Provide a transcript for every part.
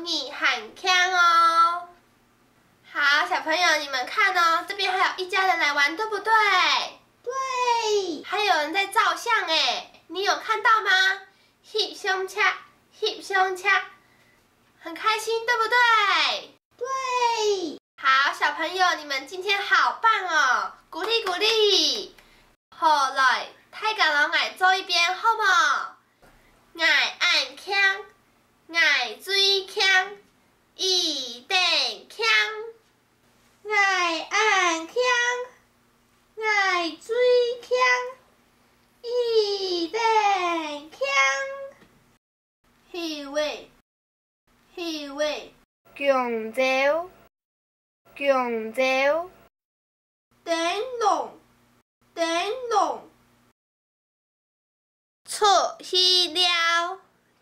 容易很强哦。好，小朋友，你们看哦，这边还有一家人来玩，对不对？对。还有人在照相哎，你有看到吗？翕相车，翕相车，很开心，对不对？对。好，小朋友，你们今天好棒哦，鼓励鼓励。好来，大家拢爱做一遍，好无？爱按强，爱水强，一定强。爱按强，爱水强，一定强。气味，气味，强招，强招。灯笼，灯笼。出去了，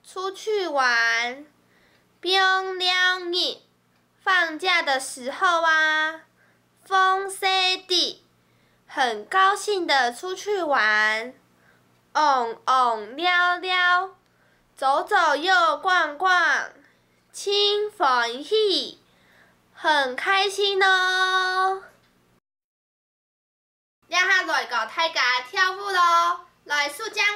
出去玩。冰了日，放假的时候啊，风西地，很高兴的出去玩。旺旺了了，走走又逛逛，真欢喜，很开心哦。了下来到大家跳舞咯，来数只眼，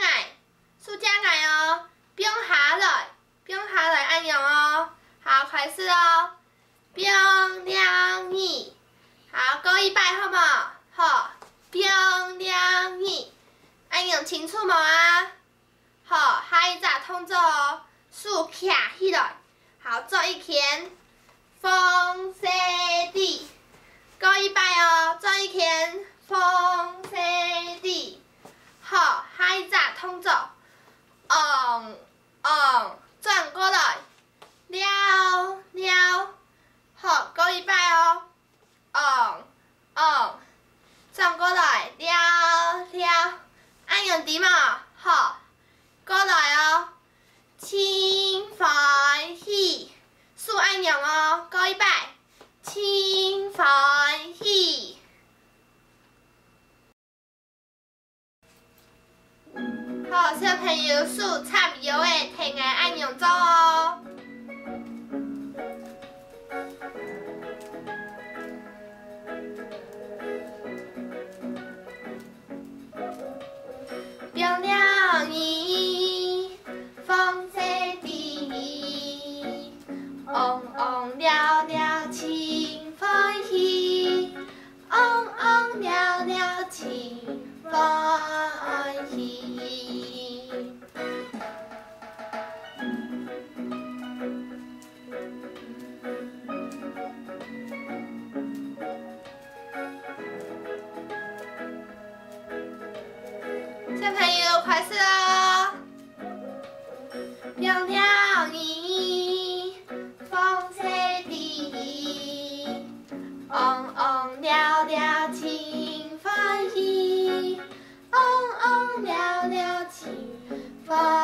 数只眼哦，冰下来，冰下来按钮哦。好，开始哦。冰了日，好，过一摆好无？好，冰了日，按钮清楚无啊？好，下一只动作哦，竖起来，好，做一圈，风西地，过一摆哦，做一圈。风西地，好，下一只动作，转过来，了了，好，过一摆哦，转过来，了了，按用点嘛，好，过来哦，真欢喜，数按钮哦，过一摆，真欢喜。好，小朋友数插摇的听的按钮做哦。冰了日，风西地，旺旺了了真欢喜，旺旺了了真欢喜。小朋友，开始哦！冰了日，风西地，旺旺了了真欢喜，旺旺了了真欢喜。